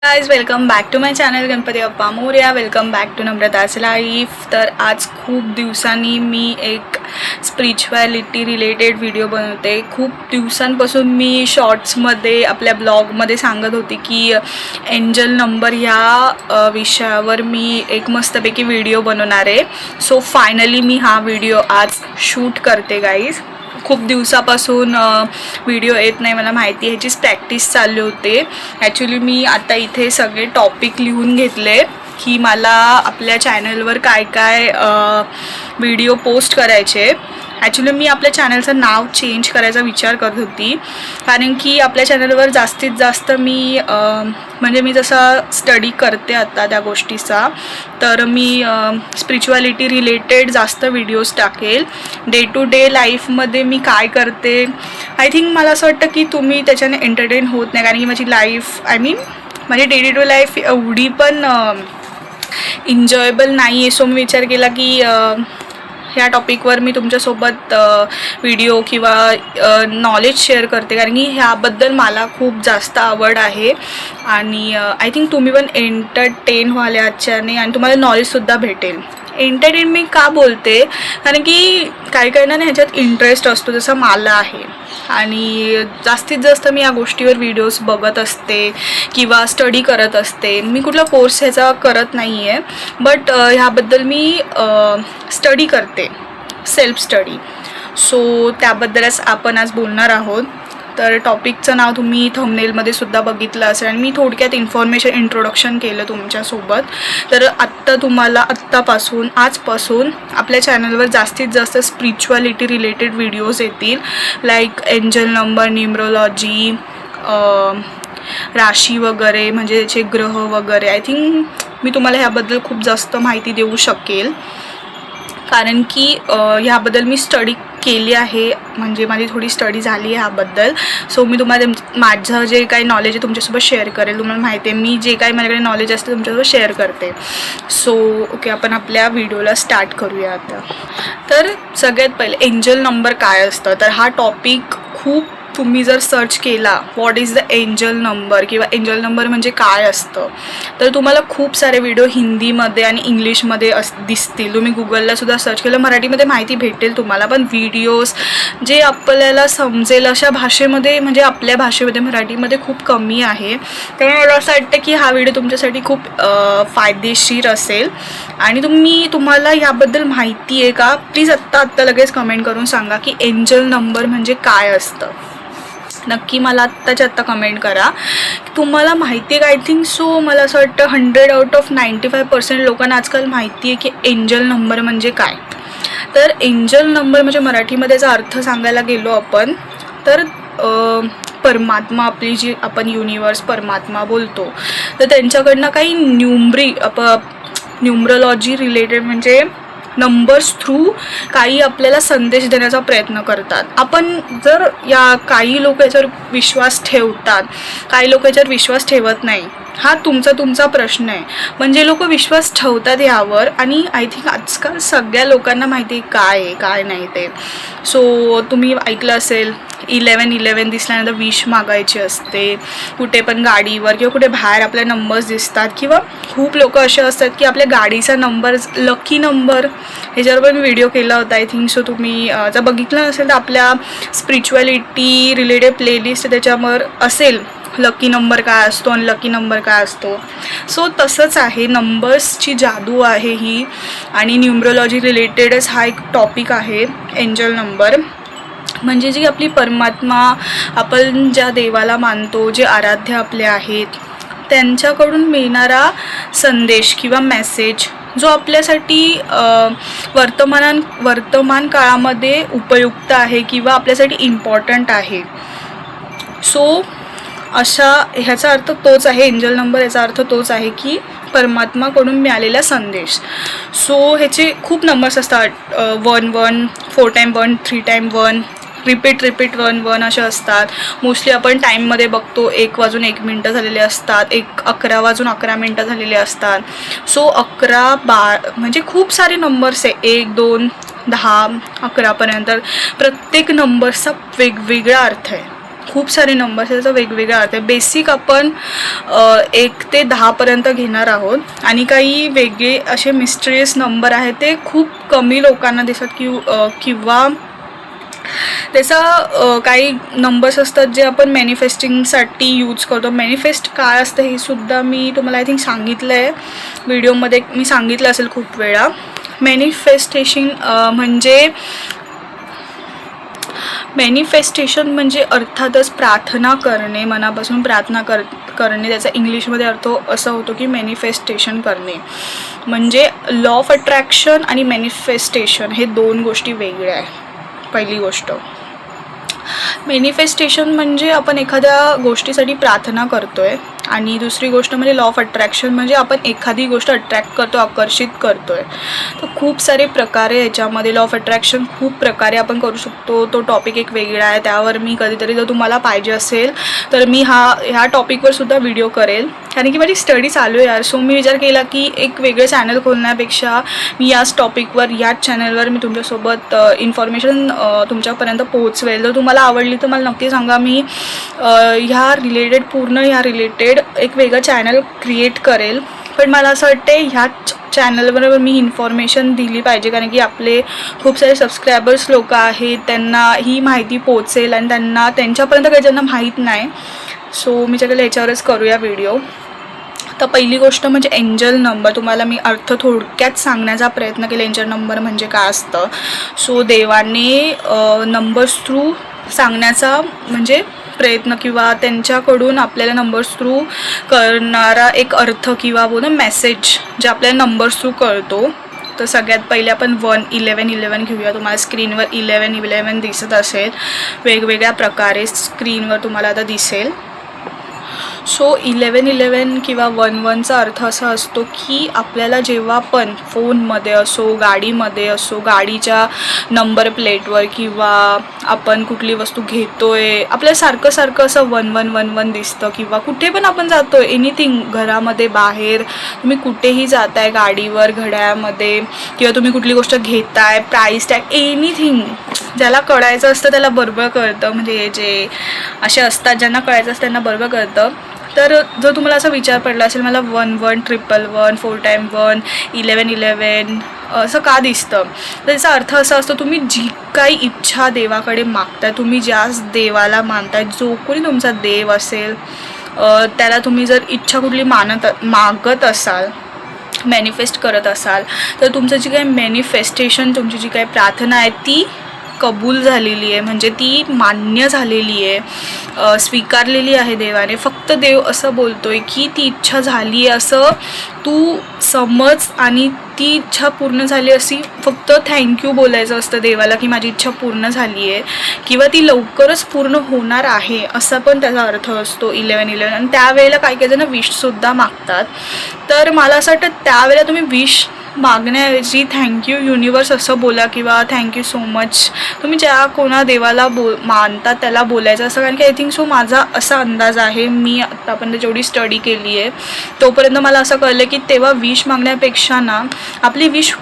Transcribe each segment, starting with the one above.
Guys welcome back to my channel Ganpati Bappa Morya. Welcome back to नम्रता's life. तर आज खूप दिवसांनी मी एक स्पिरिच्युअलिटी रिलेटेड व्हिडिओ बनवते. खूप दिवसांपासून मी शॉर्ट्समध्ये आपल्या ब्लॉगमध्ये सांगत होती की एंजल नंबर ह्या विषयावर मी एक मस्तपैकी व्हिडिओ बनवणार आहे. सो फायनली मी हा व्हिडिओ आज शूट करते गाईज. खूप दिवसापासून व्हिडिओ येत नाही, मला माहिती आहे, ह्याचीच प्रॅक्टिस चालू होते. ॲक्च्युली मी आता इथे सगळे टॉपिक लिहून घेतले की मला आपल्या चॅनलवर काय काय व्हिडिओ पोस्ट करायचे. ॲक्च्युली मी आपल्या चॅनलचं नाव चेंज करायचा विचार करत होती, कारण की आपल्या चॅनलवर जास्तीत जास्त मी म्हणजे मी जसा स्टडी करते आता त्या गोष्टीचा, तर मी स्पिरिच्युअलिटी रिलेटेड जास्त व्हिडिओज टाकेल. डे टू डे लाईफमध्ये मी काय करते, आय थिंक मला असं वाटतं की तुम्ही त्याच्याने एंटरटेन होत नाही, कारण की माझी लाईफ माझी डे टू डे लाईफ एवढी पण एन्जॉयबल नाही आहे. सो मी विचार केला की ह्या टॉपिकवर मी तुमच्यासोबत व्हिडिओ किंवा नॉलेज शेअर करते, कारण की ह्याबद्दल मला खूप जास्त आवड आहे आणि आय थिंक तुम्ही पण एंटरटेन व्हाल याच्याने आणि तुम्हाला नॉलेजसुद्धा भेटेल. एंटरटेन मी का बोलते, कारण की काही ना ह्याच्यात इंटरेस्ट असतो, जसं मला आहे, आणि जास्तीत जास्त मी या गोष्टीवर व्हिडिओज बघत असते किंवा स्टडी करत असते. मी कुठला कोर्स ह्याचा करत नाही आहे, बट ह्याबद्दल मी स्टडी करते, सेल्फ स्टडी. सो त्याबद्दलच आपण आज बोलणार आहोत. तर टॉपिकचं नाव तुम्ही थंबनेलमध्ये सुद्धा बघितलं असेल आणि मी थोडक्यात इन्फॉर्मेशन इंट्रोडक्शन केलं तुमच्यासोबत. तर तुम्हाला आजपासून आपल्या चॅनलवर जास्तीत जास्त स्पिरिच्युअलिटी रिलेटेड व्हिडिओज येतील, लाईक एंजल नंबर, न्यूमरोलॉजी, राशी वगैरे, म्हणजे त्याचे ग्रह वगैरे. आय थिंक मी तुम्हाला ह्याबद्दल खूप जास्त माहिती देऊ शकेल, कारण की ह्याबद्दल मी स्टडी केली आहे, म्हणजे माझी थोडी स्टडी झाली आहे ह्याबद्दल. सो मी तुम्हाला माझं जे काही नॉलेज आहे तुमच्यासोबत शेअर करेल. तुम्हाला माहिती आहे मी जे काही माझ्याकडे नॉलेज असते तुमच्यासोबत शेअर करते. सो ओके, आपण आपल्या व्हिडिओला स्टार्ट करूया आता. तर सगळ्यात पहिले एंजल नंबर काय असतं, तर हा टॉपिक खूप तुम्ही जर सर्च केला what is the angel number किंवा एंजल नंबर म्हणजे काय असतं, तर तुम्हाला खूप सारे व्हिडिओ हिंदीमध्ये आणि इंग्लिशमध्ये दिसतील. तुम्ही गुगललासुद्धा सर्च केलं, मराठीमध्ये माहिती भेटेल तुम्हाला, पण व्हिडिओज जे आपल्याला समजेल अशा भाषेमध्ये, म्हणजे आपल्या भाषेमध्ये, मराठीमध्ये खूप कमी आहे. त्यामुळे मला असं वाटतं की हा व्हिडिओ तुमच्यासाठी खूप फायदेशीर असेल. आणि तुम्हाला ह्याबद्दल माहिती आहे का, प्लीज आत्ता लगेच कमेंट करून सांगा की एंजल नंबर म्हणजे काय असतं. नक्की मला आत्ताच्या आत्ता कमेंट करा तुम्हाला माहिती आहे का. आय थिंक सो मला असं वाटतं 100 आउट ऑफ 95% लोकांना आजकाल माहिती आहे की एंजल नंबर म्हणजे काय. तर एंजल नंबर म्हणजे मराठीमध्ये याचा अर्थ सांगायला गेलो आपण, तर परमात्मा, आपली जी आपण युनिवर्स परमात्मा बोलतो, तर त्यांच्याकडनं काही न्यूमरोलॉजी रिलेटेड, म्हणजे नंबर्स थ्रू काही आपल्याला संदेश देण्याचा प्रयत्न करतात. आपण जर काही लोक याच्यावर विश्वास ठेवतात, काही लोक याच्यावर विश्वास ठेवत नाही, हा तुमचा प्रश्न आहे. म्हणजे लोक विश्वास ठेवतात यावर, आणि आय थिंक आजकाल सगळ्या लोकांना माहिती आहे काय आहे काय नाही ते. सो तुम्ही ऐकलं असेल 1111 दिसल्यानंतर विश मागायची असते, कुठे पण गाडीवर किंवा कुठे बाहेर आपल्या नंबर्स दिसतात, किंवा खूप लोक असे असतात की आपल्या गाडीचा नंबर, लकी नंबर, ह्याच्यावर पण मी व्हिडिओ केला होता. आय थिंक सो तुम्ही जर बघितलं नसेल तर आपल्या स्पिरिच्युअलिटी रिलेटेड प्लेलिस्ट त्याच्यावर असेल, लकी नंबर काय असतो आणि लकी नंबर काय असतो. सो तसंच आहे, नंबर्सची जादू आहे ही, आणि न्यूमरोलॉजी रिलेटेडच हा एक टॉपिक आहे एंजल नंबर. म्हणजे जी आपली परमात्मा, आपण ज्या देवाला मानतो, जे आराध्य आपले आहेत, त्यांच्याकडून मिळणारा संदेश किंवा मेसेज जो आपल्यासाठी वर्तमान काळामध्ये उपयुक्त आहे किंवा आपल्यासाठी इम्पॉर्टंट आहे. सो ह्याचा अर्थ तोच आहे, एंजल नंबर याचा अर्थ तोच आहे की परमात्माकडून मिळालेला संदेश. सो ह्याचे खूप नंबर्स असतात, 11, 4 टाइम 1, 3 टाइम 1, रिपीट 1 असे असतात. मोस्टली आपण टाईममध्ये बघतो 1 वाजून 1 मिनटं झालेले असतात, 11 वाजून 11 मिनटं झालेले असतात. सो 11, 12 म्हणजे खूप सारे नंबर्स आहे, 1, 2, 10, 11पर्यंत. प्रत्येक नंबरचा वेगवेगळा अर्थ आहे. खूप सारे नंबर्स आहेत, त्याचा वेगवेगळा अर्थ आहे. बेसिक आपण 1 ते 10पर्यंत घेणार आहोत आणि काही वेगळे असे मिस्टेरियस नंबर आहेत ते खूप कमी लोकांना दिसत किंवा त्याचा काही नंबर्स असतात जे आपण मॅनिफेस्टिंगसाठी यूज करतो. मॅनिफेस्ट काय असतं हे सुद्धा मी तुम्हाला आय थिंक सांगितलं आहे व्हिडिओमध्ये, मी सांगितलं असेल खूप वेळा. मॅनिफेस्टेशन म्हणजे अर्थातच प्रार्थना करणे, मनापासून प्रार्थना करणे. त्याचा इंग्लिशमध्ये अर्थ असा होतो की मॅनिफेस्टेशन करणे. म्हणजे लॉ ऑफ अट्रॅक्शन आणि मॅनिफेस्टेशन हे 2 गोष्टी वेगळ्या आहे. पहिली गोष्ट मॅनिफेस्टेशन म्हणजे आपण एखाद्या गोष्टीसाठी प्रार्थना करतो आहे आणि दुसरी गोष्ट म्हणजे लॉ ऑफ अट्रॅक्शन म्हणजे आपण एखादी गोष्ट अट्रॅक्ट करतो, आकर्षित करतो आहे. तर खूप सारे प्रकारे याच्यामध्ये लॉ ऑफ अट्रॅक्शन खूप प्रकारे आपण करू शकतो. तो टॉपिक एक वेगळा आहे, त्यावर मी कधीतरी जर तुम्हाला पाहिजे असेल तर मी ह्या टॉपिकवर सुद्धा व्हिडिओ करेल, कारण की माझी स्टडी चालू आहे यार. सो मी विचार केला की एक वेगळं चॅनल खोलण्यापेक्षा मी याच टॉपिकवर याच चॅनलवर मी तुमच्यासोबत इन्फॉर्मेशन तुमच्यापर्यंत पोहोचवेल. जर तुम्हाला आवडली तर मला नक्की सांगा. मी ह्या रिलेटेड एक वेगळं चॅनल क्रिएट करेल. पण मला असं वाटते ह्याच चॅनलवर मी इन्फॉर्मेशन दिली पाहिजे, कारण की आपले खूप सारे सबस्क्रायबर्स लोक आहेत, त्यांना ही माहिती पोहोचेल आणि त्यांच्यापर्यंत काही ज्यांना माहीत नाही. सो मी त्याला याच्यावरच करूया व्हिडिओ. तर पहिली गोष्ट म्हणजे एंजल नंबर. तुम्हाला मी अर्थ थोडक्यात सांगण्याचा प्रयत्न केला एंजल नंबर म्हणजे काय असतं. सो देवाने नंबर्स थ्रू सांगण्याचा म्हणजे प्रयत्न किंवा त्यांच्याकडून आपल्याला नंबर्स थ्रू करणारा एक अर्थ किंवा मेसेज जे आपल्याला नंबर्स थ्रू कळतो. तर सगळ्यात पहिले आपण 1-11-11 घेऊया. तुम्हाला स्क्रीनवर 11-11 दिसत असेल वेगवेगळ्या प्रकारे, स्क्रीनवर तुम्हाला आता दिसेल. सो 11-11 किंवा 11चा अर्थ असा असतो की आपल्याला जेव्हा पण फोनमध्ये असो, गाडीमध्ये असो, गाडीच्या नंबर प्लेटवर किंवा आपण कुठली वस्तू घेतो आहे, आपल्याला सारखं असं 1111 दिसतं. किंवा कुठे पण आपण जातो आहे, एनिथिंग, घरामध्ये, बाहेर, तुम्ही कुठेही जाताय, गाडीवर, घड्याळामध्ये, किंवा तुम्ही कुठली गोष्ट घेताय, प्राईस टॅग, एनिथिंग, ज्याला कळायचं असतं त्याला बरोबर कळतं. म्हणजे जे असे असतात ज्यांना कळायचं असतं त्यांना बरोबर कळतं. तर जर तुम्हाला असा विचार पडला असेल मला 11, 111, 4 times 1, 11-11 असं का दिसतं, तर त्याचा अर्थ असा असतो तुम्ही जी काही इच्छा देवाकडे मागताय, तुम्ही ज्याच देवाला मानताय, जो कोणी तुमचा देव असेल त्याला तुम्ही जर इच्छा कुठली मागत असाल, मॅनिफेस्ट करत असाल, तर तुमचं जी काही मॅनिफेस्टेशन, तुमची जी काही प्रार्थना आहे ती कबूल झालेली आहे. म्हणजे ती मान्य झालेली आहे, स्वीकारलेली आहे देवाने. फक्त देव असं बोलतोय की ती इच्छा झाली आहे असं तू समज आणि ती इच्छा पूर्ण झाली अशी फक्त थँक्यू बोलायचं असतं देवाला की माझी इच्छा पूर्ण झाली आहे किंवा ती लवकरच पूर्ण होणार आहे, असा पण त्याचा अर्थ असतो 11-11. आणि त्यावेळेला काही जण विशसुद्धा मागतात. तर मला असं वाटतं त्यावेळेला तुम्ही विश मागण्याऐवजी थँक्यू युनिवर्स असं बोला किंवा थँक्यू सो मच, तुम्ही ज्या कोणा देवाला मानतात त्याला बोलायचं असं. कारण की आय थिंक सो माझा असा अंदाज आहे, मी आत्तापर्यंत जेवढी स्टडी केली आहे तोपर्यंत मला असं कळलं की तेव्हा विश मागण्यापेक्षा ना आपली विश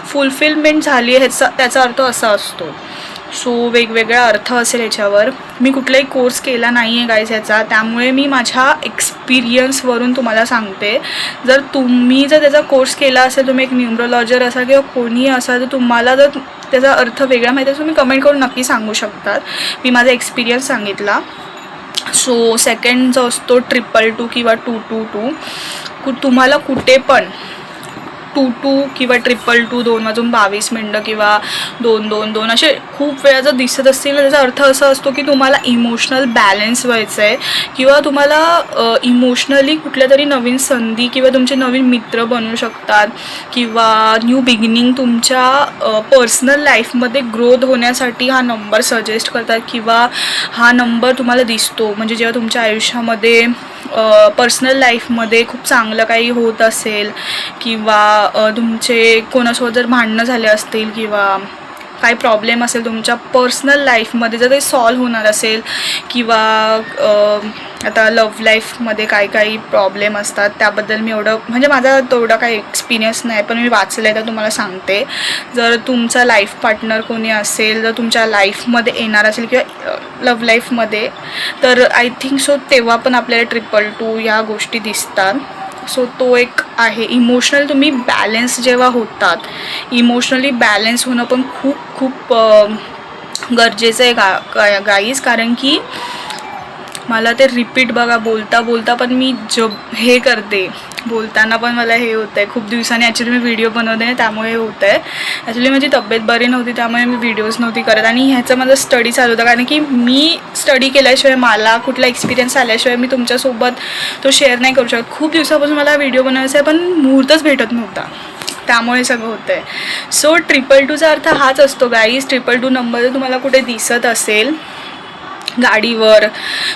फुलफिलमेंट झाली आहे त्याचा अर्थ असा असतो. सो वेगवेगळा अर्थ असेल याच्यावर. मी कुठलाही कोर्स केला नाही आहे गाईज याचा, त्यामुळे मी माझ्या एक्सपिरियन्सवरून तुम्हाला सांगते. जर तुम्ही त्याचा कोर्स केला असेल, तुम्ही एक न्यूमरोलॉजर असाल किंवा कोणीही असाल, तर तुम्हाला जर त्याचा अर्थ वेगळा माहिती असेल तुम्ही कमेंट करून नक्की सांगू शकतात. मी माझा एक्सपिरियन्स सांगितला. सो सेकंड जो असतो 222 किंवा 222, तुम्हाला कुठे पण 22 किंवा 222, 2:22 किंवा 2:22 असे खूप वेळा जर दिसत असतील त्याचा अर्थ असा असतो की तुम्हाला इमोशनल बॅलन्स व्हायचं आहे किंवा तुम्हाला इमोशनली कुठल्या तरी नवीन संधी किंवा तुमचे नवीन मित्र बनवू शकतात किंवा न्यू बिगिनिंग तुमच्या पर्सनल लाईफमध्ये ग्रोथ होण्यासाठी हा नंबर सजेस्ट करतात किंवा हा नंबर तुम्हाला दिसतो. म्हणजे जेव्हा तुमच्या आयुष्यामध्ये पर्सनल लाईफमध्ये खूप चांगलं काही होत असेल किंवा तुमचे कोणासोबत जर भांडणं झाले असतील किंवा काही प्रॉब्लेम असेल तुमच्या पर्सनल लाईफमध्ये जर ते सॉल्व्ह होणार असेल किंवा आता लव्ह लाईफमध्ये काही प्रॉब्लेम असतात त्याबद्दल मी एवढं म्हणजे माझा तेवढा काही एक्सपिरियन्स नाही, पण मी वाचलं आहे तर तुम्हाला सांगते. जर तुमचा लाईफ पार्टनर कोणी असेल, जर तुमच्या लाईफमध्ये येणार असेल किंवा लव्ह लाईफमध्ये, तर आय थिंक सो तेव्हा पण आपल्याला 222 ह्या गोष्टी दिसतात. सो तो एक आहे. इमोशनल तुम्ही बॅलेन्स जेव्हा होतात, इमोशनली बॅलेन्स होणं पण खूप खूप गरजेचं आहे गाईज. कारण की मला ते रिपीट बघा बोलता पण मी हे करते, बोलताना पण मला हे होतं आहे. खूप दिवसांनी ॲक्च्युली मी व्हिडिओ बनवते ना, त्यामुळे हे होतं आहे. ॲक्च्युली माझी तब्येत बरी नव्हती त्यामुळे मी व्हिडिओज नव्हती करत आणि ह्याचं माझं स्टडी चालू होतं. कारण की मी स्टडी केल्याशिवाय, मला कुठला एक्सपिरियन्स आल्याशिवाय मी तुमच्यासोबत तो शेअर नाही करू शकत. खूप दिवसापासून मला व्हिडिओ बनवायचा आहे पण मुहूर्तच भेटत नव्हता, त्यामुळे सगळं होतं आहे. सो 222चा अर्थ हाच असतो गाईज. 222 नंबर जर तुम्हाला कुठे दिसत असेल गाडीवर,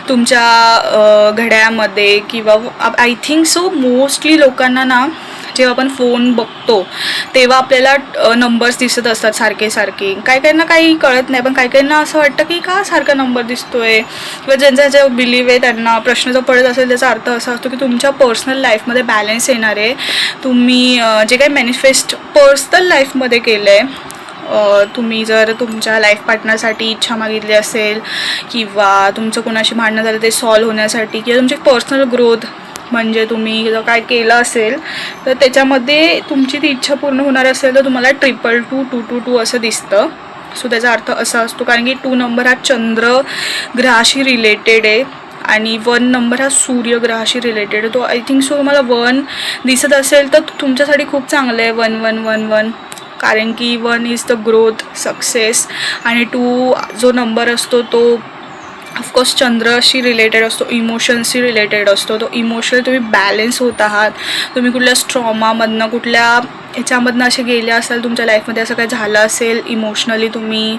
तुमच्या घड्याळामध्ये किंवा आय थिंक सो मोस्टली लोकांना ना जेव्हा आपण फोन बघतो तेव्हा आपल्याला नंबर्स दिसत असतात सारखे. काहींना काही कळत नाही, पण काहींना असं वाटतं की का सारखा नंबर दिसतोय, किंवा ज्यांचा बिलीव्ह आहे त्यांना प्रश्न जो पडत असेल त्याचा अर्थ असा असतो की तुमच्या पर्सनल लाईफमध्ये बॅलन्स येणार आहे. तुम्ही जे काही मॅनिफेस्ट पर्सनल लाईफमध्ये केलं आहे, तुम्ही जर तुमच्या लाईफ पार्टनरसाठी इच्छा मागितली असेल किंवा तुमचं कोणाशी भांडणं झालं ते सॉल्व्ह होण्यासाठी, किंवा तुमची पर्सनल ग्रोथ म्हणजे तुम्ही जर काय केलं असेल तर त्याच्यामध्ये तुमची ती इच्छा पूर्ण होणार असेल तर तुम्हाला 222 असं दिसतं. सो त्याचा अर्थ असा असतो, कारण की 2 नंबर हा चंद्र ग्रहाशी रिलेटेड आहे आणि 1 नंबर हा सूर्यग्रहाशी रिलेटेड आहे. तो आय थिंक सो तुम्हाला 1 दिसत असेल तर तुमच्यासाठी खूप चांगलं आहे. 1 कारण की 1 इज द ग्रोथ, सक्सेस, आणि 2 जो नंबर असतो तो ऑफकोर्स चंद्राशी रिलेटेड असतो, इमोशन्सशी रिलेटेड असतो. तो इमोशनल तुम्ही बॅलन्स होत आहात. तुम्ही कुठल्या स्ट्रॉमामधनं, कुठल्या ह्याच्यामधनं असे गेले असाल, तुमच्या लाईफमध्ये असं काही झालं असेल इमोशनली तुम्ही,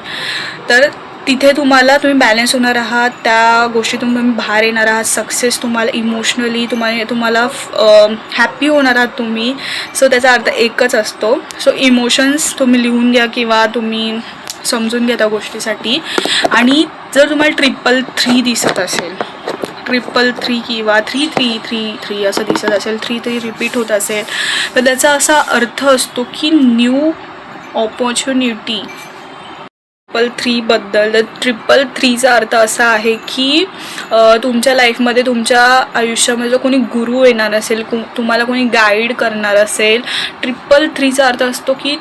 तर तिथे तुम्ही बॅलन्स होणार आहात. त्या गोष्टीतून तुम्ही बाहेर येणार आहात. सक्सेस तुम्हाला इमोशनली तुम्हाला हॅप्पी होणार आहात तुम्ही. सो त्याचा अर्थ एकच असतो. सो इमोशन्स तुम्ही लिहून घ्या किंवा तुम्ही समजून घ्या त्या गोष्टीसाठी. आणि जर तुम्हाला 333 दिसत असेल, 333 किंवा 3333 असं दिसत असेल, 33 रिपीट होत असेल, तर त्याचा असा अर्थ असतो की न्यू ऑपॉर्च्युनिटी. 333 बद्दल, तर 333चा अर्थ असा आहे की तुमच्या लाईफमध्ये, तुमच्या आयुष्यामध्ये जर कोणी गुरु येणार असेल, तुम्हाला कोणी गाईड करणार असेल. 333चा अर्थ असतो की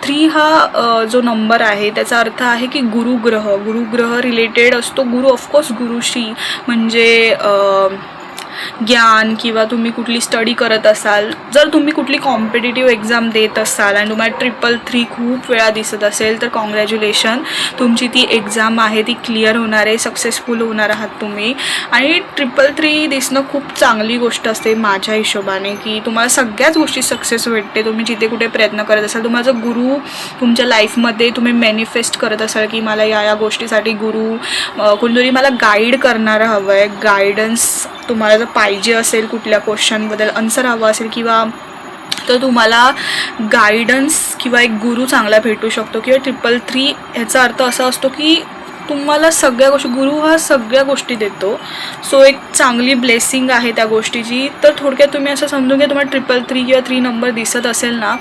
3 हा जो नंबर आहे त्याचा अर्थ आहे की गुरुग्रह रिलेटेड असतो. गुरु ऑफकोर्स गुरुशी म्हणजे ज्ञान, किंवा तुम्ही कुठली स्टडी करत असाल, जर तुम्ही कुठली कॉम्पिटिटिव्ह एक्झाम देत असाल आणि तुम्हाला 333 खूप वेळा दिसत असेल तर कॉंग्रॅच्युलेशन, तुमची ती एक्झाम आहे ती क्लिअर होणार आहे, सक्सेसफुल होणार आहात तुम्ही. आणि 333 दिसणं खूप चांगली गोष्ट असते माझ्या हिशोबाने, की तुम्हाला सगळ्याच गोष्टी सक्सेस भेटते. तुम्ही जिथे कुठे प्रयत्न करत असाल, तुम्हाला जर गुरु तुमच्या लाईफमध्ये तुम्ही मॅनिफेस्ट करत असाल की मला या गोष्टीसाठी गुरु कोणतरी मला गाईड करणारं हवं आहे, गायडन्स तुम्हाला जर पाहिजे असेल, कुठल्या क्वेश्चनबद्दल आन्सर हवा असेल किंवा, तर तुम्हाला गायडन्स किंवा एक गुरु चांगला भेटू शकतो. किंवा 333 ह्याचा अर्थ असा असतो की तुम्हाला सगळ्या गोष्टी, गुरु हा सगळ्या गोष्टी देतो. सो एक चांगली ब्लेसिंग आहे त्या गोष्टीची. तर थोडक्यात तुम्ही असं समजून घ्या, तुम्हाला 333 किंवा 3 नंबर दिसत असेल ना,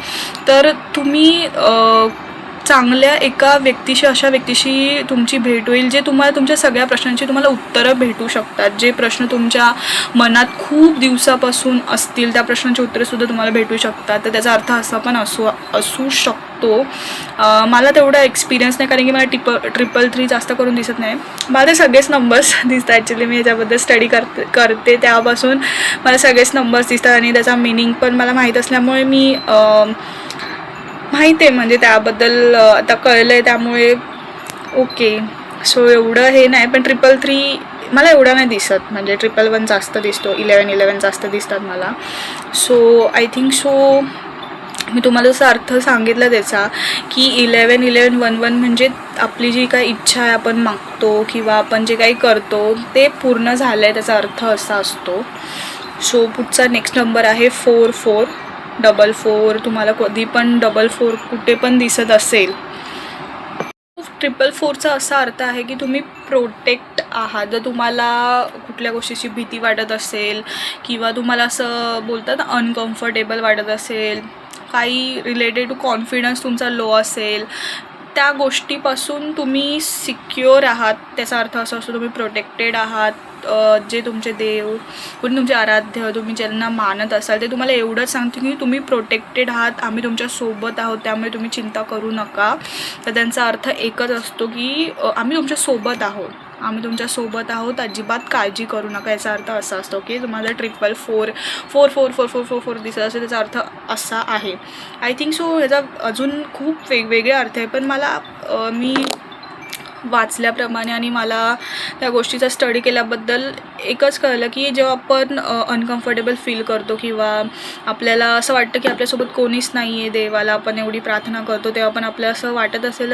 तर तुम्ही चांगल्या एका व्यक्तीशी, अशा व्यक्तीशी तुमची भेट होईल जे तुम्हाला तुमच्या सगळ्या प्रश्नांची तुम्हाला उत्तरं भेटू शकतात. जे प्रश्न तुमच्या मनात खूप दिवसापासून असतील त्या प्रश्नांची उत्तरंसुद्धा तुम्हाला भेटू शकतात. तर त्याचा अर्थ असा पण असू शकतो. मला तेवढा एक्सपिरियन्स नाही, कारण की मला 333 जास्त करून दिसत नाही. मला ते सगळेच नंबर्स दिसतात. ॲक्च्युली मी ह्याच्याबद्दल स्टडी करते त्यापासून मला सगळेच नंबर्स दिसतात आणि त्याचा मिनिंग पण मला माहीत असल्यामुळे मी माहिती आहे, म्हणजे त्याबद्दल आता कळलं आहे त्यामुळे ओके. सो एवढं हे नाही, पण 333 मला एवढा नाही दिसत, म्हणजे 111 जास्त दिसतो, 11 जास्त दिसतात मला. सो आय थिंक सो मी तुम्हाला जसा अर्थ सांगितला त्याचा की 11 म्हणजे आपली जी काही इच्छा आहे, आपण मागतो किंवा आपण जे काही करतो ते पूर्ण झालं आहे, त्याचा अर्थ असा असतो. सो पुढचा नेक्स्ट नंबर आहे 4444. तुम्हाला कधी पण 44 कुठे पण दिसत असेल 444चा असा अर्थ आहे की तुम्ही प्रोटेक्ट आहात. जर तुम्हाला कुठल्या गोष्टीची भीती वाटत असेल किंवा तुम्हाला असं बोलतात ना अनकम्फर्टेबल वाटत असेल, काही रिलेटेड टू कॉन्फिडन्स तुमचा लो असेल, त्या गोष्टीपासून तुम्ही सिक्युअर आहात. त्याचा अर्थ असा असतो तुम्ही प्रोटेक्टेड आहात. जे तुमचे देव, कोणी तुमचे आराध्य, तुम्ही ज्यांना मानत असाल, ते तुम्हाला एवढंच सांगते की तुम्ही प्रोटेक्टेड आहात, आम्ही तुमच्यासोबत आहोत, त्यामुळे तुम्ही चिंता करू नका. तर त्यांचा अर्थ एकच असतो की आम्ही तुमच्यासोबत आहोत, आम्ही तुमच्यासोबत आहोत, अजिबात काळजी करू नका. याचा अर्थ असा असतो की तुम्हाला 444 दिसत असेल, त्याचा अर्थ असा आहे. आय थिंक सो ह्याचा अजून खूप वेगवेगळे अर्थ आहे, पण मला मी वाचल्याप्रमाणे आणि मला त्या गोष्टीचा स्टडी केल्याबद्दल एकच कळलं की जेव्हा आपण अनकम्फर्टेबल फील करतो किंवा आपल्याला असं वाटतं की आपल्यासोबत कोणीच नाही आहे, देवाला आपण एवढी प्रार्थना करतो, तेव्हा पण आपल्याला असं वाटत असेल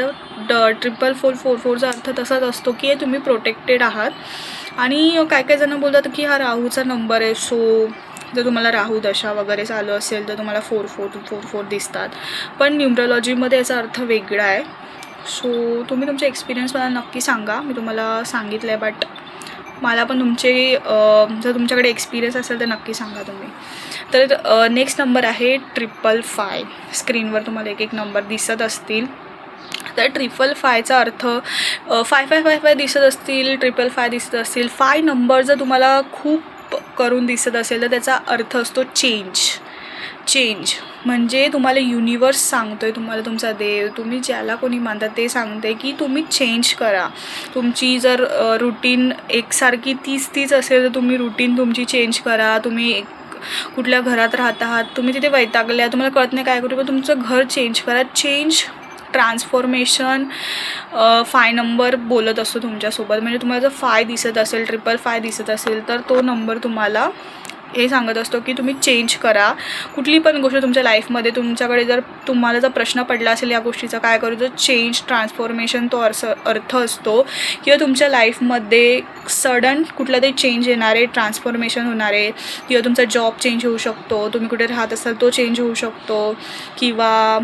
444चा अर्थ तसाच असतो की तुम्ही प्रोटेक्टेड आहात. आणि काय काय जण बोलतात की हा राहूचा नंबर आहे, सो जर तुम्हाला राहू दशा वगैरे चालू असेल तर तुम्हाला 4444 दिसतात, पण न्यूमरॉलॉजीमध्ये याचा अर्थ वेगळा आहे. सो तुम्ही तुमचे एक्सपिरियन्स मला नक्की सांगा. मी तुम्हाला सांगितलं आहे, बट मला पण तुमचे जर तुमच्याकडे एक्सपिरियन्स असेल तर नक्की सांगा तुम्ही. तर नेक्स्ट नंबर आहे 555. स्क्रीनवर तुम्हाला एक एक नंबर दिसत असतील. तर 555चा अर्थ 5555 दिसत असतील, 555 दिसत असतील, 5 नंबर जर तुम्हाला खूप करून दिसत असेल तर त्याचा अर्थ असतो चेंज. म्हणजे तुम्हाला युनिवर्स सांगतो आहे, तुम्हाला तुमचा देव, तुम्ही ज्याला कोणी मानता ते सांगते की तुम्ही चेंज करा. तुमची जर रुटीन एकसारखी तीच असेल तर तुम्ही रुटीन तुमची चेंज करा. तुम्ही कुठल्या घरात राहत आहात, तुम्ही तिथे वैतागल्या, तुम्हाला कळत नाही काय करू, पण तुमचं घर चेंज करा. ट्रान्सफॉर्मेशन 5 नंबर बोलत असतो तुमच्यासोबत. म्हणजे तुम्हाला जर 5 दिसत असेल, 555 दिसत असेल, तर तो नंबर तुम्हाला हे सांगत असतो की तुम्ही चेंज करा. कुठली पण गोष्ट तुमच्या लाईफमध्ये तुमच्याकडे जर तुम्हाला जर प्रश्न पडला असेल या गोष्टीचा काय करू, तर चेंज, ट्रान्सफॉर्मेशन तो अर्थ असतो किंवा तुमच्या लाईफमध्ये सडन कुठला तरी चेंज येणार आहे, ट्रान्सफॉर्मेशन होणार आहे, किंवा तुमचा जॉब चेंज होऊ शकतो, तुम्ही कुठे राहत असाल तो चेंज होऊ शकतो, किंवा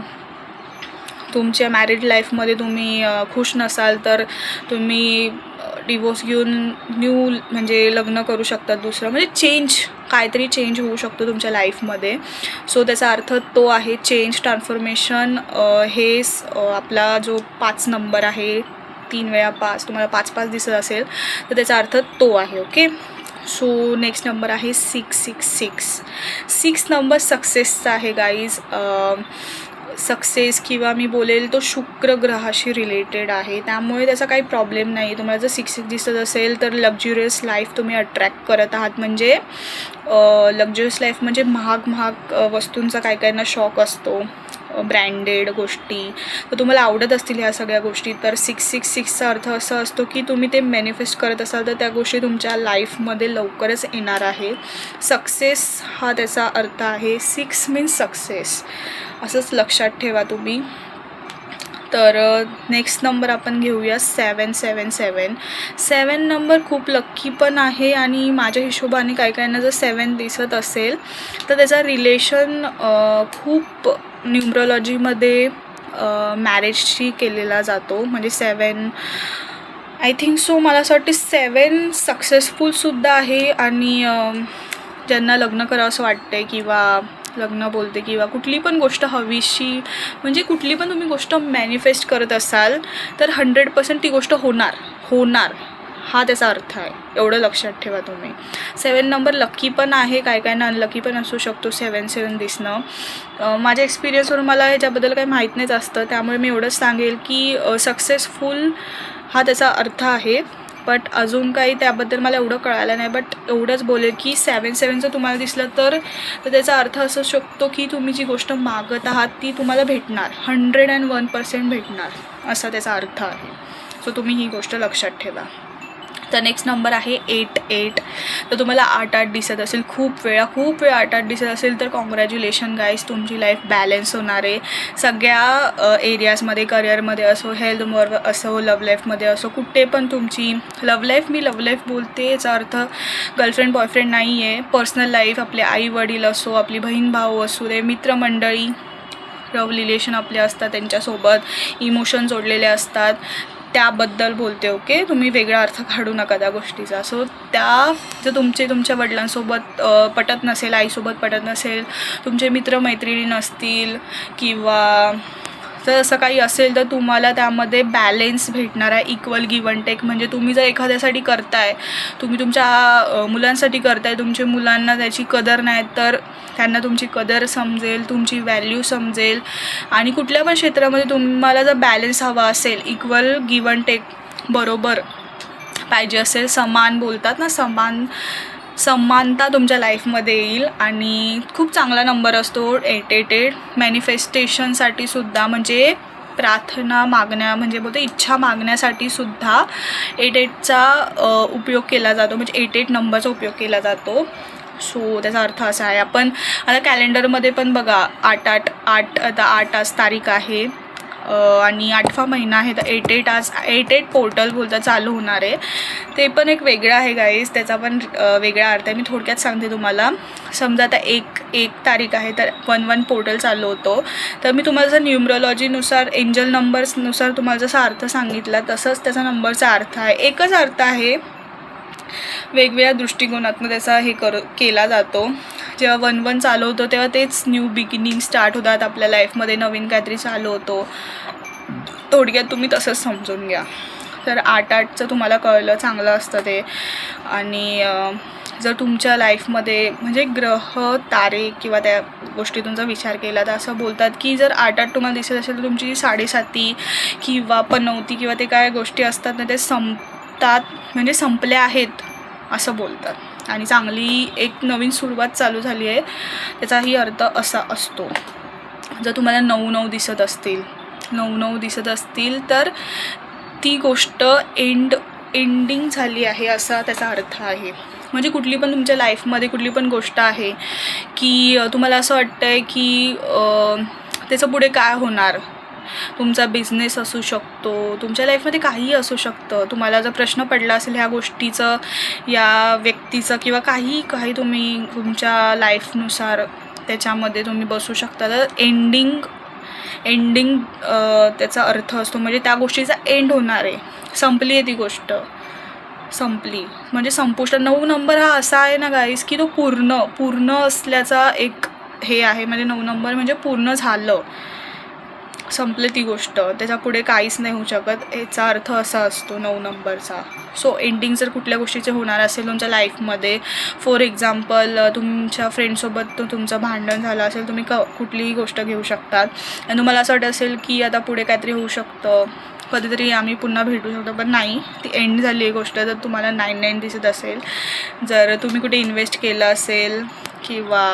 तुमच्या मॅरिड लाईफमध्ये तुम्ही खुश नसाल तर तुम्ही डिवोर्स घेऊन म्हणजे लग्न करू शकतात दुसरं. म्हणजे काहीतरी चेंज होऊ शकतो तुमच्या लाईफमध्ये. सो त्याचा अर्थ तो आहे चेंज, ट्रान्सफॉर्मेशन. हे आपला जो 5 नंबर आहे, 3 वेळा 5, तुम्हाला 5 दिसत असेल तर त्याचा अर्थ तो आहे. ओके. सो नेक्स्ट नंबर आहे 666. 6 नंबर सक्सेसचा आहे गाईज. सक्सेस किंवा मी बोलेल तो शुक्र ग्रहाशी रिलेटेड आहे, त्यामुळे त्याचा काही प्रॉब्लेम नाही. तुम्हाला जर 6 दिसत असेल तर लक्झुरियस लाईफ तुम्ही अट्रॅक्ट करत आहात. म्हणजे लक्झुरियस लाईफ म्हणजे महाग वस्तूंचा काही काहींना शॉक असतो, ब्रँडेड गोष्टी, तर तुम्हाला आवडत असतील ह्या सगळ्या गोष्टी. तर 666चा अर्थ असा असतो की तुम्ही ते मॅनिफेस्ट करत असाल तर त्या गोष्टी तुमच्या लाईफमध्ये लवकरच येणार आहे. सक्सेस हा त्याचा अर्थ आहे. 6 मीन्स सक्सेस, असंच लक्षात ठेवा तुम्ही. तर नेक्स्ट नंबर आपण घेऊया 777. 7 नंबर खूप लक्की पण आहे आणि माझ्या हिशोबाने काहींना जर 7 दिसत असेल तर त्याचा रिलेशन खूप न्यूमरॉलॉजीमध्ये मॅरेजशी केलेला जातो. म्हणजे 7 आय थिंक सो मला असं वाटते 7 सक्सेसफुलसुद्धा आहे. आणि ज्यांना लग्न करावं असं वाटतं किंवा लग्न बोलते किंवा कुठली पण गोष्ट हवीशी, म्हणजे कुठली पण तुम्ही गोष्ट मॅनिफेस्ट करत असाल तर 100% ती गोष्ट होणार हा त्याचा अर्थ आहे. एवढं लक्षात ठेवा तुम्ही. 7 नंबर लकी पण आहे, काहींना अनलकी पण असू शकतो 7 दिसणं. माझ्या एक्सपिरियन्सवरून मला ह्याच्याबद्दल काही माहीत नाही असतं, त्यामुळे मी एवढंच सांगेल की सक्सेसफुल हा त्याचा अर्थ आहे. बट अजून काही त्याबद्दल मला एवढं कळालं नाही. बट एवढंच बोलेल की 7 जर तुम्हाला दिसलं तर त्याचा अर्थ असू शकतो की तुम्ही जी गोष्ट मागत आहात ती तुम्हाला भेटणार, 101% भेटणार, असा त्याचा अर्थ आहे. सो तुम्ही ही गोष्ट लक्षात ठेवा. तर नेक्स्ट नंबर आहे 88. तर तुम्हाला 8 दिसत असेल, खूप वेळा 8 दिसत असेल तर कॉंग्रॅच्युलेशन गाईज, तुमची लाईफ बॅलन्स होणार आहे सगळ्या एरियाजमध्ये. करिअरमध्ये असो, हेल्थवर असो, लव्ह लाईफमध्ये असो, कुठे पण तुमची लव्ह लाईफ बोलते, याचा अर्थ गर्लफ्रेंड बॉयफ्रेंड नाही आहे. पर्सनल लाईफ, आपले आई वडील असो, आपली बहीण भाऊ असू दे, मित्रमंडळी, लव्ह रिलेशन आपले असतात, त्यांच्यासोबत इमोशन जोडलेले असतात. त्याबद्दल बोलते. ओके, तुम्ही वेगळा अर्थ काढू नका त्या गोष्टीचा. सो त्या जर तुमच्या वडिलांसोबत पटत नसेल, आईसोबत पटत नसेल, तुमचे मित्रमैत्रिणी नसतील किंवा जर असं काही असेल तर तुम्हाला त्यामध्ये बॅलेन्स भेटणार आहे, इक्वल गिव्ह अँड टेक. म्हणजे तुम्ही जर एखाद्यासाठी करताय, तुम्ही तुमच्या मुलांसाठी करताय, तुमच्या मुलांना त्याची कदर नाही तर त्यांना तुमची कदर समजेल, तुमची व्हॅल्यू समजेल. आणि कुठल्या पण क्षेत्रामध्ये तुम्हाला जर बॅलेन्स हवा असेल, इक्वल गिव्ह अँड टेक बरोबर पाहिजे असेल, समान बोलतात ना, समानता तुमच्या लाईफमध्ये येईल. आणि खूप चांगला नंबर असतो 888. मॅनिफेस्टेशनसाठी सुद्धा, म्हणजे प्रार्थना मागण्या, म्हणजे बोलते इच्छा मागण्यासाठी सुद्धा 88चा उपयोग केला जातो, म्हणजे 88 नंबरचा उपयोग केला जातो. सो त्याचा अर्थ असा आहे. आपण आता कॅलेंडरमध्ये पण बघा 8 आता 8 आज तारीख आहे आणि 8वा महिना आहे, तर 88 आज 88 पोर्टल बोलता चालू होणार आहे. ते पण एक वेगळं आहे गाईज, त्याचा पण वेगळा अर्थ आहे. मी थोडक्यात सांगते तुम्हाला. समजा आता एक तारीख आहे तर 11 पोर्टल चालू होतो. तर मी तुम्हाला जसं न्यूमरोलॉजीनुसार, एंजल नंबर्सनुसार तुम्हाला जसा अर्थ सांगितला तसंच त्याचा नंबरचा अर्थ आहे. एकच अर्थ आहे, वेगवेगळ्या दृष्टिकोनातून त्याचा केला जातो. जेव्हा 11 चालू होतो तेव्हा तेच न्यू बिगिनिंग स्टार्ट होतात आपल्या लाईफमध्ये, नवीन काहीतरी चालू होतो. थोडक्यात तुम्ही तसंच समजून घ्या. तर 8-8चं तुम्हाला कळलं, चांगलं असतं ते. आणि जर तुमच्या लाईफमध्ये म्हणजे ग्रह, तारे किंवा त्या गोष्टीतूनचा विचार केला तर असं बोलतात की जर 8-8 तुम्हाला दिसत असेल तर तुमची 7.5 किंवा 15 किंवा ते काय गोष्टी असतात ना ते संपतात, म्हणजे संपल्या आहेत असं बोलतात. आणि चांगली एक नवीन सुरुवात चालू झाली आहे, त्याचाही अर्थ असा असतो. जर तुम्हाला 9-9 दिसत असतील, 9-9 दिसत असतील तर ती गोष्ट एंडिंग झाली आहे असा त्याचा अर्थ आहे. म्हणजे कुठली पण तुमच्या लाईफमध्ये कुठली पण गोष्ट आहे की तुम्हाला असं वाटतं आहे की त्याचं पुढे काय होणार. तुमचा बिझनेस असू शकतो, तुमच्या लाईफमध्ये काहीही असू शकतं. तुम्हाला जर प्रश्न पडला असेल ह्या गोष्टीचं, या व्यक्तीचं किंवा काही तुम्ही तुमच्या लाईफनुसार त्याच्यामध्ये तुम्ही बसू शकता. तर एंडिंग त्याचा अर्थ असतो, म्हणजे त्या गोष्टीचा एंड होणार आहे, संपली आहे ती गोष्ट, संपली म्हणजे संपुष्ट. 9 नंबर हा असा आहे ना गाईस की तो पूर्ण असल्याचा एक हे आहे. म्हणजे 9 नंबर म्हणजे पूर्ण झालं, संपले ती गोष्ट, त्याच्या पुढे काहीच नाही होऊ शकत, याचा अर्थ असा असतो 9 नंबरचा. सो एंडिंग जर कुठल्या गोष्टीचे होणार असेल तुमच्या लाईफमध्ये, फॉर एक्झाम्पल तुमच्या फ्रेंडसोबत तुमचं भांडण झालं असेल, तुम्ही कुठलीही गोष्ट घेऊ शकतात आणि तुम्हाला असं वाटत असेल की आता पुढे काहीतरी होऊ शकतं, कधीतरी आम्ही पुन्हा भेटू शकतो, पण नाही, ती एंड झाली आहे गोष्ट. जर तुम्हाला 9-9 दिसत असेल, जर तुम्ही कुठे इन्व्हेस्ट केलं असेल किंवा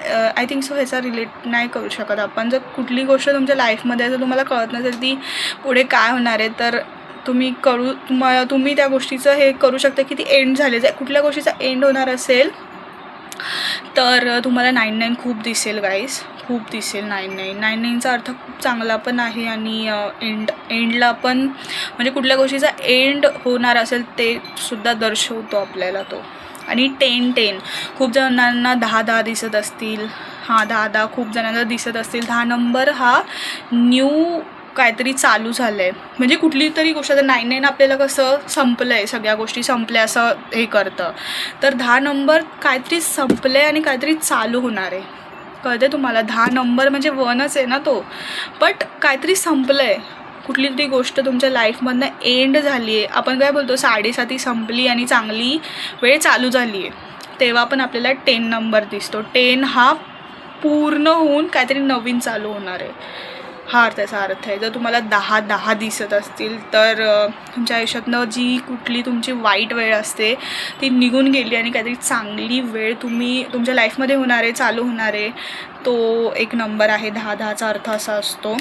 आय थिंक सो ह्याचा रिलेट नाही करू शकत आपण. जर कुठली गोष्ट तुमच्या लाईफमध्ये जर तुम्हाला कळत नसेल ती पुढे काय होणार आहे, तर तुम्ही त्या गोष्टीचं हे करू शकता की ती एंड झाली. जर कुठल्या गोष्टीचा एंड होणार असेल तर तुम्हाला 9-9 खूप दिसेल गाईस, खूप दिसेल 9-9. 9-9चा अर्थ खूप चांगला पण आहे आणि एंडला पण, म्हणजे कुठल्या गोष्टीचा एंड होणार असेल ते सुद्धा दर्शवतो आपल्याला तो. आणि 10-10 खूप जणांना 10-10 दिसत असतील, 10-10 खूप जणांना दिसत असतील. 10 नंबर हा न्यू काहीतरी चालू झालं आहे, म्हणजे कुठली तरी गोष्ट. तर 9-9 आपल्याला कसं संपलं आहे, सगळ्या गोष्टी संपल्या असं हे करतं, तर 10 नंबर काहीतरी संपलं आहे आणि काहीतरी चालू होणार आहे. कळते तुम्हाला? 10 नंबर म्हणजे 1च आहे ना तो, बट काहीतरी संपलं आहे, कुठली तरी गोष्ट तुमच्या लाईफमधनं एंड झाली आहे. आपण काय बोलतो 7.5 संपली आणि चांगली वेळ चालू झाली आहे, तेव्हा पण आपल्याला 10 नंबर दिसतो. 10 हा पूर्ण होऊन काहीतरी नवीन चालू होणार आहे, हा त्याचा अर्थ आहे. जर तुम्हाला 10-10 दिसत असतील तर तुमच्या आयुष्यातनं जी कुठली तुमची वाईट वेळ असते ती निघून गेली आणि काहीतरी चांगली वेळ तुमच्या लाईफमध्ये होणार आहे, चालू होणार आहे. तो एक नंबर आहे. 10-10चा अर्थ असा असतो.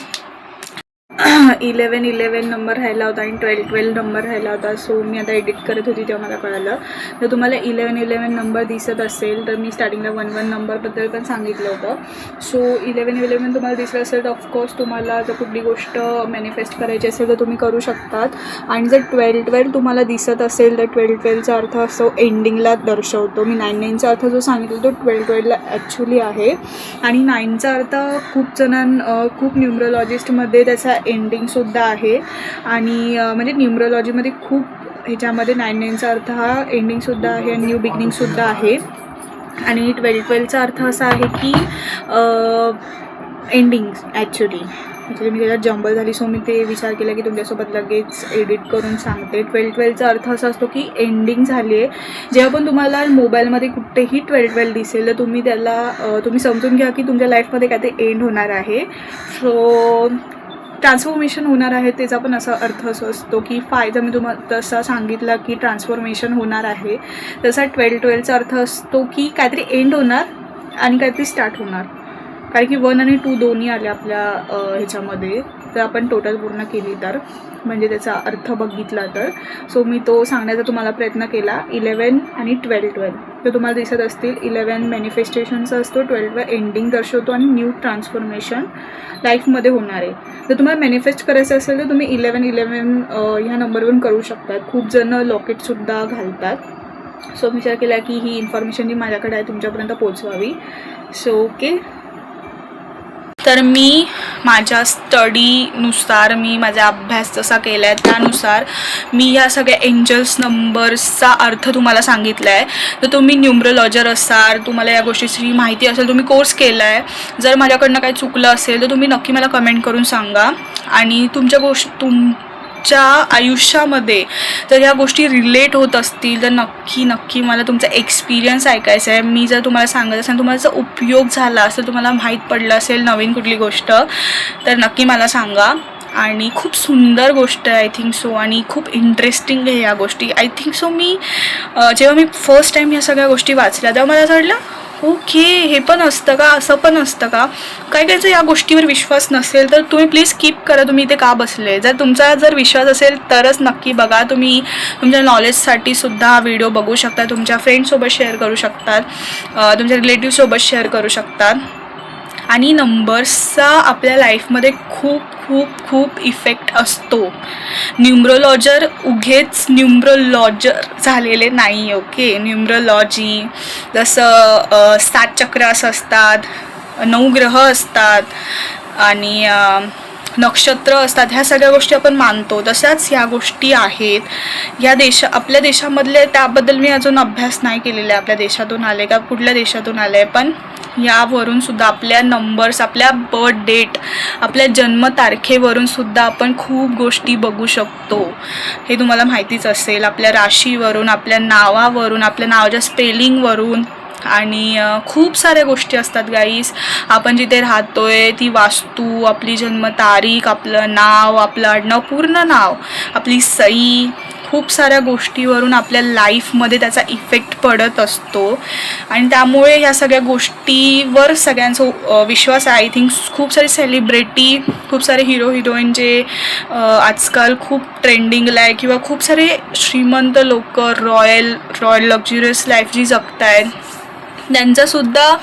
11 नंबर राहिला होता आणि 12 नंबर राहिला होता. सो मी आता एडिट करत होती तेव्हा मला कळालं. जर तुम्हाला 11 नंबर दिसत असेल तर मी स्टार्टिंगला 11 नंबरबद्दल पण सांगितलं होतं. सो 11 तुम्हाला दिसलं असेल तर ऑफकोर्स तुम्हाला जर कुठली गोष्ट मॅनिफेस्ट करायची असेल तर तुम्ही करू शकतात. आणि जर 12 तुम्हाला दिसत असेल तर 12चा अर्थ असतो एंडिंगला दर्शवतो. मी 9-9चा अर्थ जो सांगितला तो 12ला ॲक्च्युली आहे. आणि 9चा अर्थ खूप न्यूमरोलॉजिस्टमध्ये त्याचा एंडिंग एंडिंगसुद्धा आहे. आणि म्हणजे न्यूमरोलॉजीमध्ये खूप ह्याच्यामध्ये 9-9चा अर्थ हा एंडिंगसुद्धा आहे आणि न्यू बिगिनिंगसुद्धा आहे. आणि 12-12चा अर्थ असा आहे की एंडिंग ॲक्च्युली. म्हणजे मी त्याच्यात जंबल झाली, सो मी ते विचार केला की तुमच्यासोबत लगेच एडिट करून सांगते. 12-12चा अर्थ असा असतो की एंडिंग झाली आहे. जेव्हा पण तुम्हाला मोबाईलमध्ये कुठेही 12-12 दिसेल तर तुम्ही त्याला तुम्ही समजून घ्या की तुमच्या लाईफमध्ये काय ते एंड होणार आहे. सो ट्रान्सफॉर्मेशन होणार आहे, त्याचा पण असा अर्थ असं असतो की फायदा मी तुम्हाला तसा सांगितला की ट्रान्सफॉर्मेशन होणार आहे, तसा 12-12चा अर्थ असतो की काहीतरी एंड होणार आणि काहीतरी स्टार्ट होणार. कारण की 1 आणि 2 दोन्ही आले आपल्या ह्याच्यामध्ये, तर आपण टोटल पूर्ण केली तर म्हणजे त्याचा अर्थ बघितला तर. सो मी तो सांगण्याचा तुम्हाला प्रयत्न केला. 11 आणि 12-12 तर तुम्हाला दिसत असतील. 11 मॅनिफेस्टेशनचा असतो, 12 एंडिंग दर्शवतो आणि न्यू ट्रान्सफॉर्मेशन लाईफमध्ये होणार आहे. जर तुम्हाला मॅनिफेस्ट करायचं असेल तर तुम्ही 11-11 ह्या नंबरवरून करू शकतात. खूप जण लॉकेटसुद्धा घालतात. सो विचार केला की ही इन्फॉर्मेशन जी माझ्याकडे आहे तुमच्यापर्यंत पोचवावी. सो ओके, तर मी माझ्या स्टडीनुसार मी माझा अभ्यास जसा केला आहे त्यानुसार मी ह्या सगळ्या एंजल्स नंबर्सचा अर्थ तुम्हाला सांगितला आहे. तर तुम्ही न्यूमरोलॉजर असाल, तुम्हाला या गोष्टीची माहिती असेल, तुम्ही कोर्स केला आहे, जर माझ्याकडनं काही चुकलं असेल तर तुम्ही नक्की मला कमेंट करून सांगा. आणि तुमच्या आयुष्यामध्ये जर ह्या गोष्टी रिलेट होत असतील तर नक्की मला तुमचा एक्सपिरियन्स ऐकायचा आहे. मी जर तुम्हाला सांगत असेल, तुम्हाला जर उपयोग झाला असेल, तुम्हाला माहीत पडलं असेल नवीन कुठली गोष्ट, तर नक्की मला सांगा. आणि खूप सुंदर गोष्ट आहे आय थिंक सो, आणि खूप इंटरेस्टिंग आहे या गोष्टी आय थिंक सो. जेव्हा मी फर्स्ट टाईम या सगळ्या गोष्टी वाचल्या तेव्हा मला असं वाटलं ओके, हे पण असतं का, असं पण असतं का. काही या गोष्टीवर विश्वास नसेल तर तुम्ही प्लीज स्किप करा. तुम्ही इथे का बसले. जर विश्वास असेल तरच नक्की बघा. तुम्ही तुमच्या नॉलेजसाठी सुद्धा हा व्हिडिओ बघू शकता, तुमच्या फ्रेंड्ससोबत शेअर करू शकतात, तुमच्या रिलेटिव्हसोबत शेअर करू शकतात. आणि नंबर्सचा आपल्या लाईफमध्ये खूप खूप खूप इफेक्ट असतो. न्यूमरोलॉजर उगेच न्यूमरोलॉजर झालेले नाही. ओके, न्यूमरोलॉजी जसं 7 चक्रास असतात, 9 ग्रह असतात आणि नक्षत्र असतात, ह्या सगळ्या गोष्टी आपण मानतो, तशाच ह्या गोष्टी आहेत. आपल्या देशामधले त्याबद्दल मी अजून अभ्यास नाही केलेला आहे, आपल्या देशातून आले का कुठल्या देशातून आले, पण यावरून सुद्धा आपल्या नंबर्स, आपल्या बर्थ डेट, आपल्या जन्मतारखेवरून सुद्धा आपण खूप गोष्टी बघू शकतो. हे तुम्हाला माहितीच असेल. आपल्या राशीवरून, आपल्या नावावरून, आपल्या नावाच्या स्पेलिंगवरून आणि खूप साऱ्या गोष्टी असतात गाईज. आपण जिथे राहतोय ती वास्तू, आपली जन्मतारीख, आपलं नाव, आपलं आडनाव, पूर्ण नाव, आपली सही, खूप साऱ्या गोष्टीवरून आपल्या लाईफमध्ये त्याचा इफेक्ट पडत असतो. आणि त्यामुळे ह्या सगळ्या गोष्टीवर सगळ्यांचा विश्वास आहे. आय थिंक खूप सारे सेलिब्रिटी, खूप सारे हिरो हिरोईन जे आजकाल खूप ट्रेंडिंगला आहे, किंवा खूप सारे श्रीमंत लोक रॉयल लक्झुरियस लाईफ जी जगत आहेत, त्यांचासुद्धा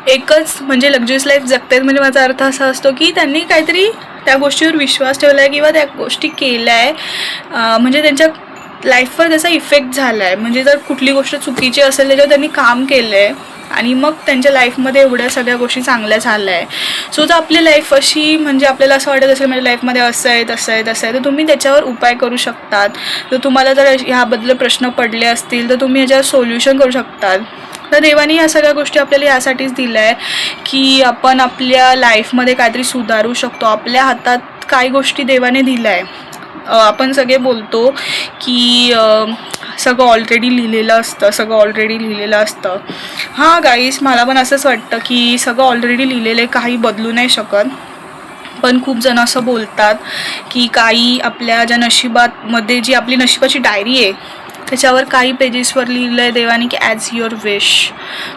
एकच म्हणजे लक्झुरियस लाईफ जगतायत म्हणजे माझा अर्थ असा असतो की त्यांनी काहीतरी त्या गोष्टीवर विश्वास ठेवला आहे किंवा त्या गोष्टी केल्या आहे, म्हणजे त्यांच्या लाईफवर त्याचा इफेक्ट झाला आहे. म्हणजे जर कुठली गोष्ट चुकीची असेल त्याच्यावर त्यांनी काम केलं आहे आणि मग त्यांच्या लाईफमध्ये एवढ्या सगळ्या गोष्टी चांगल्या झाल्या आहे. सो जर आपली लाईफ अशी म्हणजे आपल्याला असं वाटत असेल माझ्या लाईफमध्ये असं आहे तसं आहे तसं आहे, तर तुम्ही त्याच्यावर उपाय करू शकतात. तर तुम्हाला जर ह्याबद्दल प्रश्न पडले असतील तर तुम्ही ह्याच्यावर सोल्युशन करू शकतात. तर देवाने ह्या सगळ्या गोष्टी आपल्याला यासाठीच दिल्या आहे की आपण आपल्या लाईफमध्ये काहीतरी सुधारू शकतो. आपल्या हातात काही गोष्टी देवाने दिल्या आहे. आपण सगळे बोलतो की सगळं ऑलरेडी लिहिलेलं असतं. हां गाईज, मला पण असंच वाटतं की सगळं ऑलरेडी लिहिलेलं आहे, काही बदलू नाही शकत. पण खूप जण असं बोलतात की काही आपल्या ज्या नशिबामध्ये जी आपली नशिबाची डायरी आहे त्याच्यावर काही पेजेसवर लिहिलं आहे देवाने की ॲज युअर विश,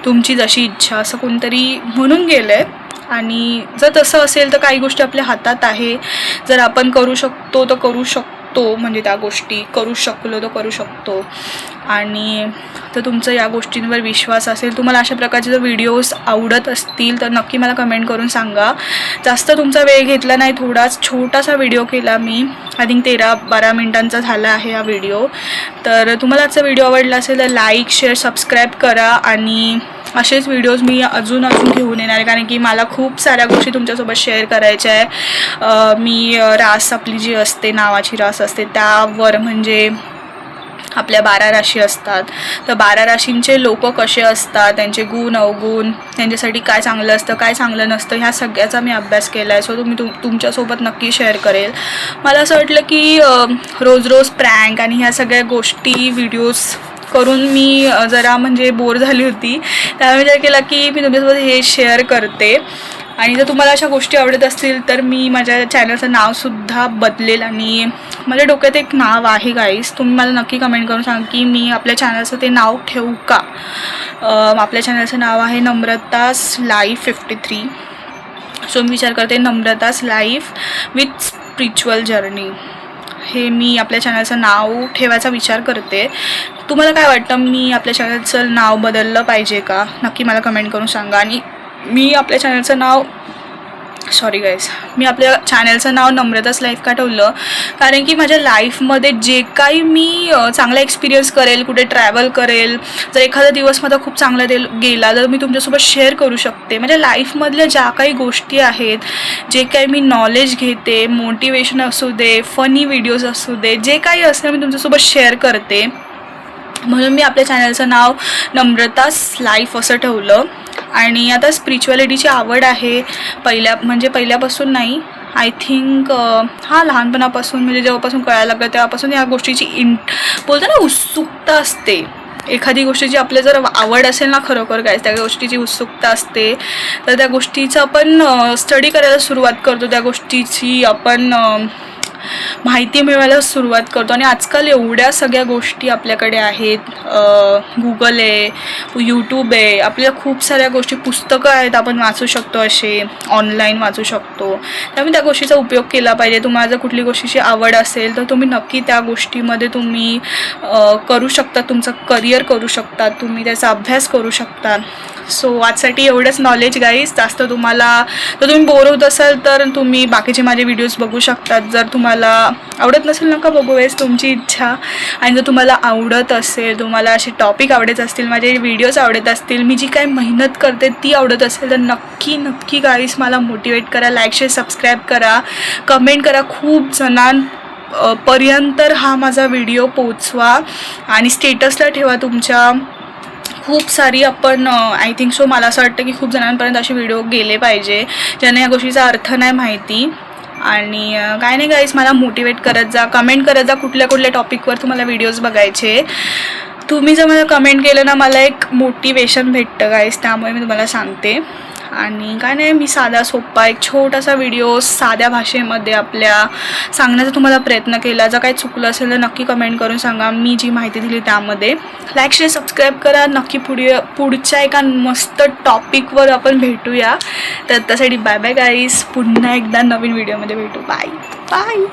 तुमची जशी इच्छा, असं कोणतरी म्हणून गेलं आहे. आणि जर तसं असेल तर काही गोष्टी आपल्या हातात आहे. जर आपण करू शकतो तर करू शकतो, म्हणजे त्या गोष्टी करू शकलो तर करू शकतो. आणि तर तुमचं या गोष्टींवर विश्वास असेल, तुम्हाला अशा प्रकारचे जर व्हिडिओज आवडत असतील तर नक्की मला कमेंट करून सांगा. जास्त तुमचा वेळ घेतला नाही, छोटासा व्हिडिओ केला मी. आय थिंक 13-12 मिनिटांचा झाला आहे हा व्हिडिओ. तर तुम्हाला आजचा व्हिडिओ आवडला असेल तर लाईक, शेअर, सबस्क्राईब करा आणि असेच व्हिडिओज मी अजून घेऊन येणार आहे, कारण की मला खूप साऱ्या गोष्टी तुमच्यासोबत शेअर करायच्या आहे. मी रास आपली जी असते, नावाची रास असते, त्यावर म्हणजे आपल्या 12 राशी असतात, तर 12 राशींचे लोक कसे असतात, त्यांचे गुण अवगुण, त्यांच्यासाठी काय चांगलं असतं काय चांगलं नसतं, ह्या सगळ्याचा मी अभ्यास केला आहे. सो मी तुमच्यासोबत नक्की शेअर करेल. मला असं वाटलं की रोज रोज प्रँक आणि ह्या सगळ्या गोष्टी व्हिडिओज करून मी जरा म्हणजे बोर झाली होती, त्यामुळे विचार केला की मी तुमच्यासोबत हे शेअर करते. आणि जर तुम्हाला अशा गोष्टी आवडत असतील तर मी माझ्या चॅनलचं नावसुद्धा बदलेल, आणि माझ्या डोक्यात एक नाव आहे गाईस, तुम्ही मला नक्की कमेंट करून सांगा की मी आपल्या चॅनलचं ते नाव ठेवू का. आपल्या चॅनलचं नाव आहे नम्रतास लाईफ 53. सो मी विचार करते नम्रतास लाईफ विथ स्पिरिच्युअल जर्नी, हे मी आपल्या चॅनलचं नाव ठेवायचा विचार करते. तुम्हाला काय वाटतं, मी आपल्या चॅनलचं नाव बदललं पाहिजे का, नक्की मला कमेंट करून सांगा. आणि मी आपल्या चॅनलचं नाव मी आपल्या चॅनलचं नाव नम्रतास लाईफ का ठेवलं, कारण की माझ्या लाईफमध्ये जे काही मी चांगला एक्सपिरियन्स करेल, कुठे ट्रॅव्हल करेल, जर एखादा दिवस माझा खूप चांगला गेला तर मी तुमच्यासोबत शेअर करू शकते. माझ्या लाईफमधल्या ज्या काही गोष्टी आहेत, जे काही मी नॉलेज घेते, मोटिवेशन असू दे, फनी व्हिडिओज असू दे, जे काही असेल मी तुमच्यासोबत शेअर करते. म्हणून मी आपल्या चॅनलचं नाव नम्रतास लाईफ असं ठेवलं. आणि आता स्पिरिच्युअलिटीची आवड आहे पहिल्यापासून नाही, आय थिंक लहानपणापासून, म्हणजे जेव्हापासून कळायला लागलं तेव्हापासून या गोष्टीची बोलतो ना उत्सुकता असते. एखादी गोष्टीची आपल्या जर आवड असेल ना खरोखर काय, त्या गोष्टीची उत्सुकता असते, तर त्या गोष्टीचं आपण स्टडी करायला सुरुवात करतो, त्या गोष्टीची आपण माहिती मिळवायला सुरुवात करतो. आणि आजकाल एवढ्या सगळ्या गोष्टी आपल्याकडे आहेत, गुगल आहे, यूट्यूब आहे, आपल्याला खूप साऱ्या गोष्टी, पुस्तकं आहेत, आपण वाचू शकतो, असे ऑनलाईन वाचू शकतो. त्यामुळे त्या गोष्टीचा उपयोग केला पाहिजे. तुम्हाला जर कुठली गोष्टीची आवड असेल तर तुम्ही नक्की त्या गोष्टीमध्ये तुम्ही करू शकता, तुमचं करिअर करू शकता, तुम्ही त्याचा अभ्यास करू शकता. सो आजसाठी एवढंच नॉलेज गाईज. जास्त तुम्हाला जर तुम्ही बोर होत असाल तर तुम्ही बाकीचे माझे व्हिडिओज बघू शकतात. जर तुम्हाला आवडत नसेल नका बघू, वेळेस तुमची इच्छा. आणि जर तुम्हाला आवडत असेल, तुम्हाला असे टॉपिक आवडत असतील, माझे व्हिडिओज आवडत असतील, मी जी काही मेहनत करते ती आवडत असेल, तर नक्की गाईज मला मोटिवेट करा, लाईक शेअर सबस्क्राईब करा, कमेंट करा, खूप जणांपर्यंत हा माझा व्हिडिओ पोचवा आणि स्टेटसला ठेवा तुमच्या. खूप सारी आपण आय थिंक सो मला असं वाटतं की खूप जणांपर्यंत असे व्हिडिओ गेले पाहिजे ज्यांना या गोष्टीचा अर्थ नाही माहिती. आणि काय नाही गाईस, मला मोटिवेट करत जा, कमेंट करत जा कुठल्या टॉपिकवर तुम्हाला व्हिडिओज बघायचे. तुम्ही जर मला कमेंट केलं ना, मला एक मोटिवेशन भेटतं गाईस, त्यामुळे मी तुम्हाला सांगते. आणि काय नाही, मी साधा सोपा एक छोटासा व्हिडिओ साध्या भाषेमध्ये आपल्या सांगण्याचा तुम्हाला प्रयत्न केला. जर काही चुकलं असेल तर नक्की कमेंट करून सांगा. मी जी माहिती दिली त्यामध्ये लाईक शेअर सबस्क्राईब करा. नक्की पुढच्या एका मस्त टॉपिकवर आपण भेटूया. तर त्यासाठी बाय बाय गाईस, पुन्हा एकदा नवीन व्हिडिओमध्ये भेटू. Bye bye.